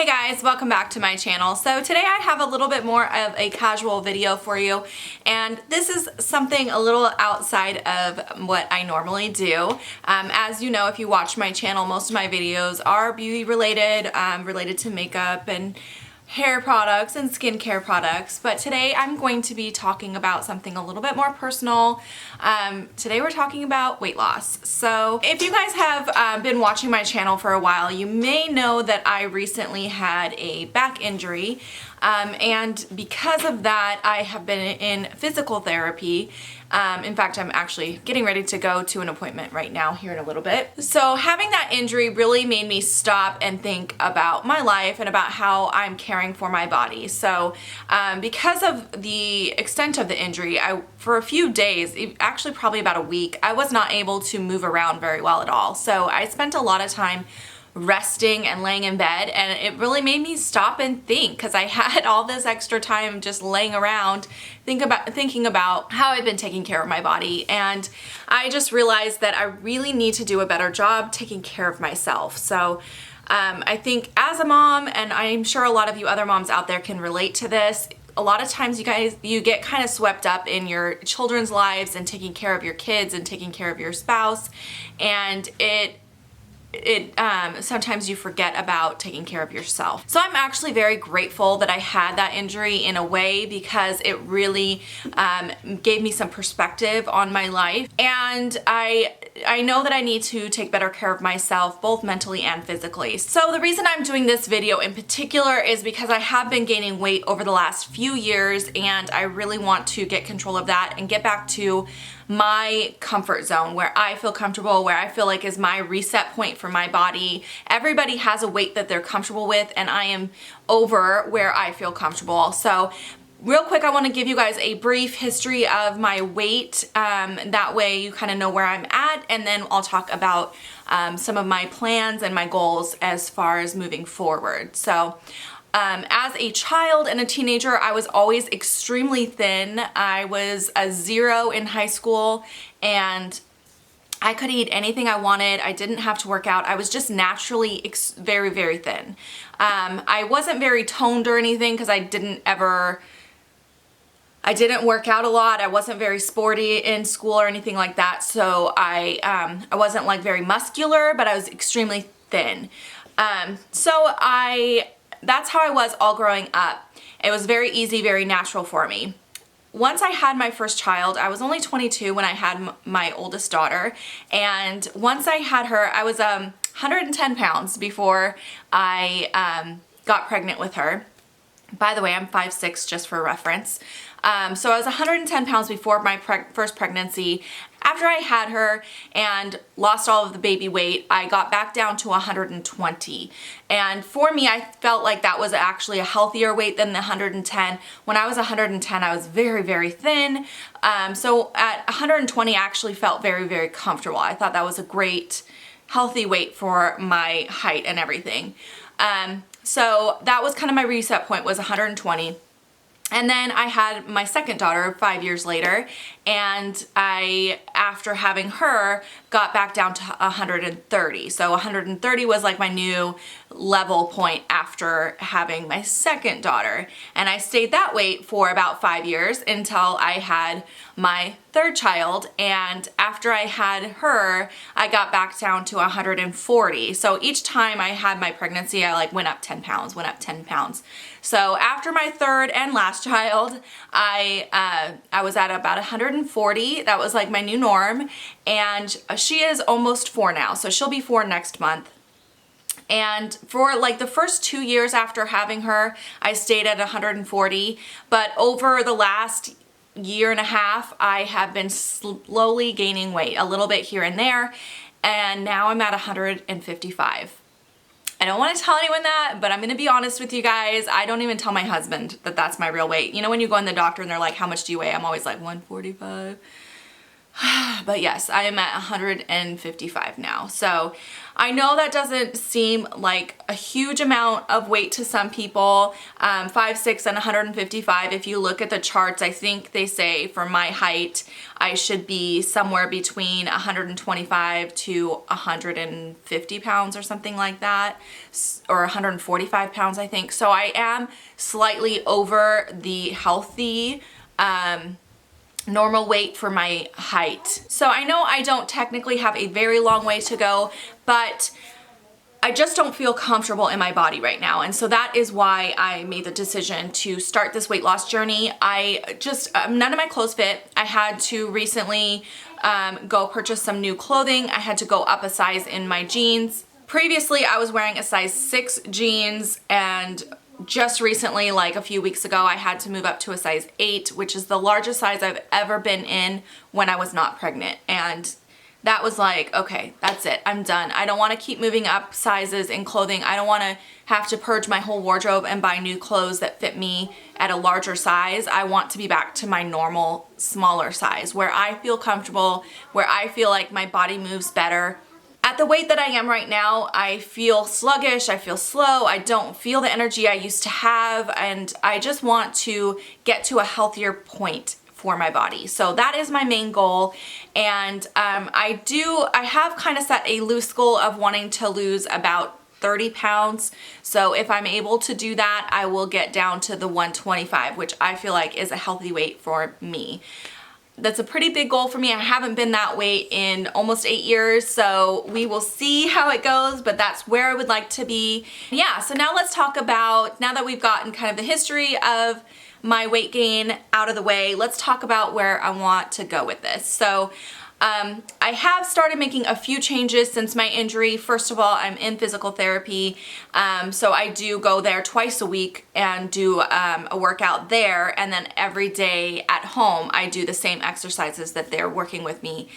Hey guys, welcome back to my channel. So today I have a little bit more of a casual video for you, and this is something a little outside of what I normally do. As you know, if you watch my channel, most of my videos are beauty related, related to makeup and hair products and skincare products, but today I'm going to be talking about something a little bit more personal. Today we're talking about weight loss. So if you guys have been watching my channel for a while, you may know that I recently had a back injury, and because of that I have been in physical therapy. In fact, I'm actually getting ready to go to an appointment right now here in a little bit. So having that injury really made me stop and think about my life and about how I'm caring for my body. So because of the extent of the injury, for a few days, actually probably about a week, I was not able to move around very well at all. So I spent a lot of time resting and laying in bed, and it really made me stop and think, because I had all this extra time just laying around thinking about how I've been taking care of my body. And I just realized that I really need to do a better job taking care of myself. So I think as a mom, and I'm sure a lot of you other moms out there can relate to this, a lot of times you get kind of swept up in your children's lives and taking care of your kids and taking care of your spouse, and sometimes you forget about taking care of yourself. So I'm actually very grateful that I had that injury in a way, because it really gave me some perspective on my life, and I know that I need to take better care of myself, both mentally and physically. So the reason I'm doing this video in particular is because I have been gaining weight over the last few years, and I really want to get control of that and get back to my comfort zone, where I feel comfortable, where I feel like is my reset point for my body. Everybody has a weight that they're comfortable with, and I am over where I feel comfortable. So real quick, I want to give you guys a brief history of my weight. That way you kind of know where I'm at, and then I'll talk about some of my plans and my goals as far as moving forward. So as a child and a teenager, I was always extremely thin. I was a 0 in high school, and I could eat anything I wanted. I didn't have to work out. I was just naturally very, very thin. I wasn't very toned or anything, because I didn't work out a lot. I wasn't very sporty in school or anything like that. So I wasn't like very muscular, but I was extremely thin. That's how I was all growing up. It was very easy, very natural for me. Once I had my first child, I was only 22 when I had my oldest daughter, and once I had her, I was 110 pounds before I got pregnant with her. By the way, I'm 5'6", just for reference. So I was 110 pounds before my first pregnancy. After I had her and lost all of the baby weight, I got back down to 120. And for me, I felt like that was actually a healthier weight than the 110. When I was 110, I was very, very thin. So at 120, I actually felt very, very comfortable. I thought that was a great, healthy weight for my height and everything. So that was kind of my reset point, was 120. And then I had my second daughter 5 years later, and after having her, got back down to 130. So 130 was like my new level point after having my second daughter. And I stayed that weight for about 5 years until I had my third child, and after I had her, I got back down to 140. So each time I had my pregnancy, I went up 10 pounds, went up 10 pounds. So after my third and last child, I was at about 140. That was like my new norm, and she is almost 4 now, so she'll be 4 next month. And for like the first 2 years after having her, I stayed at 140, but over the last year and a half, I have been slowly gaining weight, a little bit here and there, and now I'm at 155. I don't want to tell anyone that, but I'm going to be honest with you guys. I don't even tell my husband that that's my real weight. You know when you go in the doctor and they're like, how much do you weigh? I'm always like 145. But yes, I am at 155 now. So I know that doesn't seem like a huge amount of weight to some people. 5'6" and 155, if you look at the charts, I think they say for my height, I should be somewhere between 125 to 150 pounds or something like that, or 145 pounds, I think. So I am slightly over the healthy, normal weight for my height. So I know I don't technically have a very long way to go, but I just don't feel comfortable in my body right now. And so that is why I made the decision to start this weight loss journey. I just, none of my clothes fit. I had to recently go purchase some new clothing. I had to go up a size in my jeans. Previously, I was wearing a size 6 jeans, and just recently, like a few weeks ago, I had to move up to a size 8, which is the largest size I've ever been in when I was not pregnant. And that was like, okay, that's it. I'm done. I don't want to keep moving up sizes in clothing. I don't want to have to purge my whole wardrobe and buy new clothes that fit me at a larger size. I want to be back to my normal, smaller size where I feel comfortable, where I feel like my body moves better. At the weight that I am right now, I feel sluggish, I feel slow, I don't feel the energy I used to have, and I just want to get to a healthier point for my body. So that is my main goal, and I have kind of set a loose goal of wanting to lose about 30 pounds. So if I'm able to do that, I will get down to the 125, which I feel like is a healthy weight for me. That's a pretty big goal for me. I haven't been that weight in almost 8 years, so we will see how it goes, but that's where I would like to be. Yeah, so now let's talk about, now that we've gotten kind of the history of my weight gain out of the way, let's talk about where I want to go with this. So I have started making a few changes since my injury. First of all, I'm in physical therapy, so I do go there twice a week and do a workout there, and then every day at home I do the same exercises that they're working with me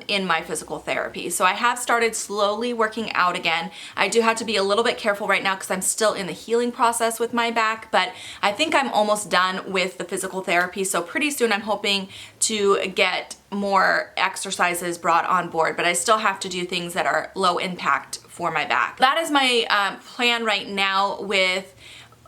in my physical therapy. So I have started slowly working out again. I do have to be a little bit careful right now because I'm still in the healing process with my back, but I think I'm almost done with the physical therapy, so pretty soon I'm hoping to get more exercises brought on board, but I still have to do things that are low impact for my back. That is my plan right now with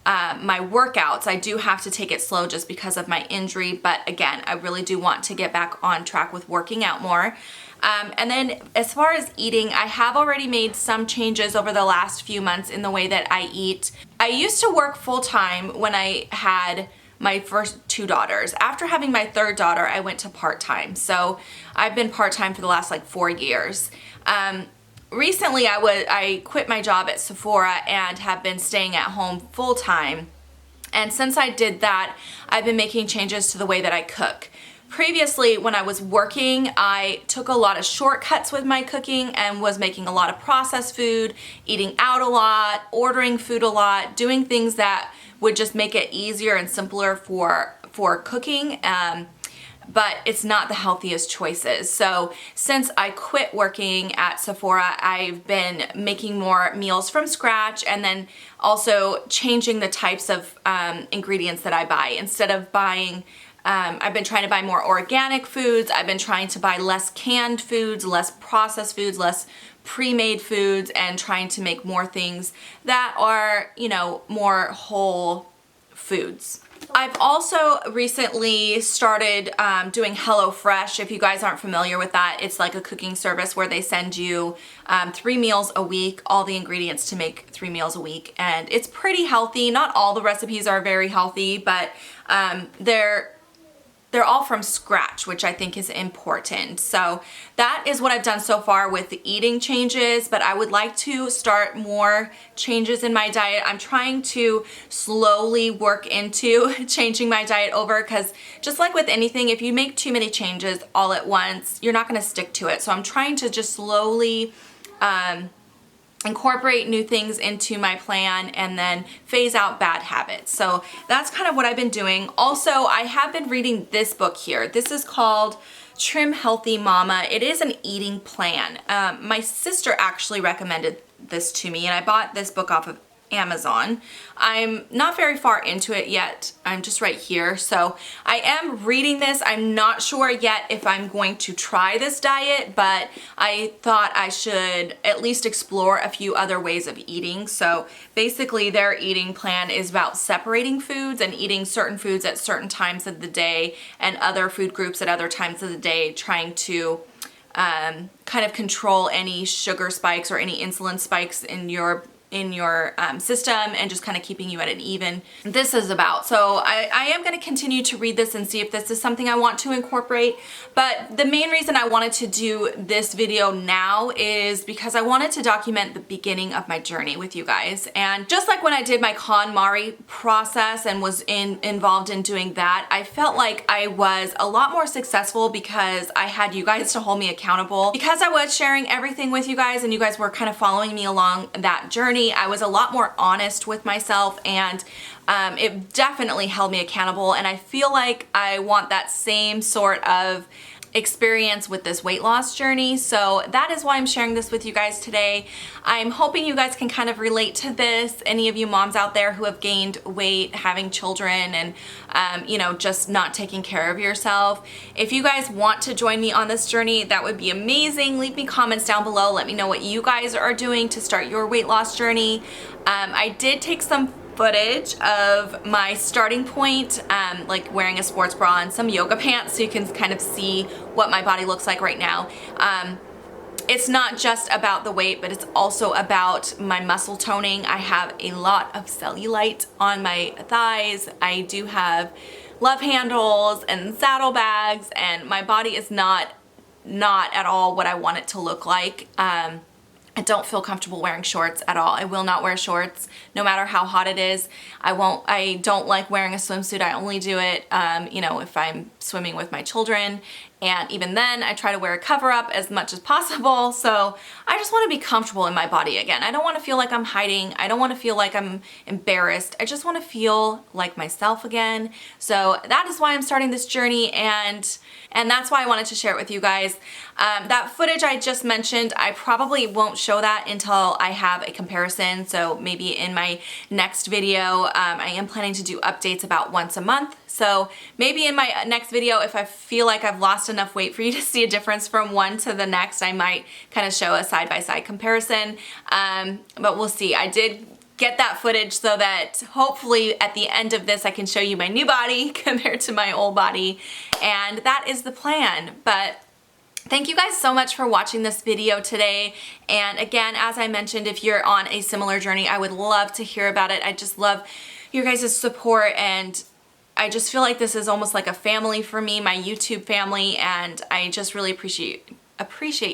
my workouts. I do have to take it slow just because of my injury, but again, I really do want to get back on track with working out more. And then as far as eating, I have already made some changes over the last few months in the way that I eat. I used to work full-time when I had my first 2 daughters. After having my 3rd daughter, I went to part-time. So I've been part-time for the last like 4 years. Recently, I quit my job at Sephora and have been staying at home full-time. And since I did that, I've been making changes to the way that I cook. Previously, when I was working, I took a lot of shortcuts with my cooking and was making a lot of processed food, eating out a lot, ordering food a lot, doing things that would just make it easier and simpler for cooking, but it's not the healthiest choices. So since I quit working at Sephora, I've been making more meals from scratch and then also changing the types of ingredients that I buy. Instead of buying, I've been trying to buy more organic foods. I've been trying to buy less canned foods, less processed foods, less pre-made foods, and trying to make more things that are, you know, more whole foods. I've also recently started doing HelloFresh. If you guys aren't familiar with that, it's like a cooking service where they send you 3 meals a week, all the ingredients to make 3 meals a week, and it's pretty healthy. Not all the recipes are very healthy, but they're all from scratch, which I think is important. So that is what I've done so far with the eating changes, but I would like to start more changes in my diet. I'm trying to slowly work into changing my diet over, because just like with anything, if you make too many changes all at once, you're not gonna stick to it. So I'm trying to just slowly incorporate new things into my plan and then phase out bad habits. So that's kind of what I've been doing. Also, I have been reading this book here. This is called Trim Healthy Mama. It is an eating plan. My sister actually recommended this to me, and I bought this book off of Amazon. I'm not very far into it yet. I'm just right here. So I am reading this. I'm not sure yet if I'm going to try this diet, but I thought I should at least explore a few other ways of eating. So basically their eating plan is about separating foods and eating certain foods at certain times of the day and other food groups at other times of the day, trying to kind of control any sugar spikes or any insulin spikes in your system, and just kind of keeping you at an even. This is about. So I am going to continue to read this and see if this is something I want to incorporate. But the main reason I wanted to do this video now is because I wanted to document the beginning of my journey with you guys. And just like when I did my KonMari process and was involved in doing that, I felt like I was a lot more successful because I had you guys to hold me accountable. Because I was sharing everything with you guys and you guys were kind of following me along that journey, I was a lot more honest with myself, and it definitely held me accountable, and I feel like I want that same sort of experience with this weight loss journey. So that is why I'm sharing this with you guys today. I'm hoping you guys can kind of relate to this. Any of you moms out there who have gained weight, having children, and you know, just not taking care of yourself. If you guys want to join me on this journey, that would be amazing. Leave me comments down below. Let me know what you guys are doing to start your weight loss journey. I did take some footage of my starting point, like wearing a sports bra and some yoga pants, so you can kind of see what my body looks like right now. It's not just about the weight, but it's also about my muscle toning. I have a lot of cellulite on my thighs. I do have love handles and saddlebags, and my body is not at all what I want it to look like. I don't feel comfortable wearing shorts at all. I will not wear shorts no matter how hot it is. I don't like wearing a swimsuit. I only do it, you know, if I'm swimming with my children. And even then, I try to wear a cover up as much as possible. So I just want to be comfortable in my body again. I don't want to feel like I'm hiding. I don't want to feel like I'm embarrassed. I just want to feel like myself again. So that is why I'm starting this journey, and that's why I wanted to share it with you guys. That footage I just mentioned, I probably won't show that until I have a comparison. So maybe in my next video, I am planning to do updates about once a month. So maybe in my next video, if I feel like I've lost enough weight for you to see a difference from one to the next, I might kind of show a side-by-side comparison. But we'll see. I did get that footage so that hopefully at the end of this I can show you my new body compared to my old body, and that is the plan. But thank you guys so much for watching this video today. And again, as I mentioned, if you're on a similar journey, I would love to hear about it. I just love your guys' support, and I just feel like this is almost like a family for me, my YouTube family, and I just really appreciate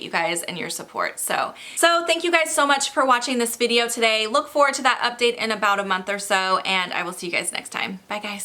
you guys and your support. So thank you guys so much for watching this video today. Look forward to that update in about a month or so, and I will see you guys next time. Bye guys.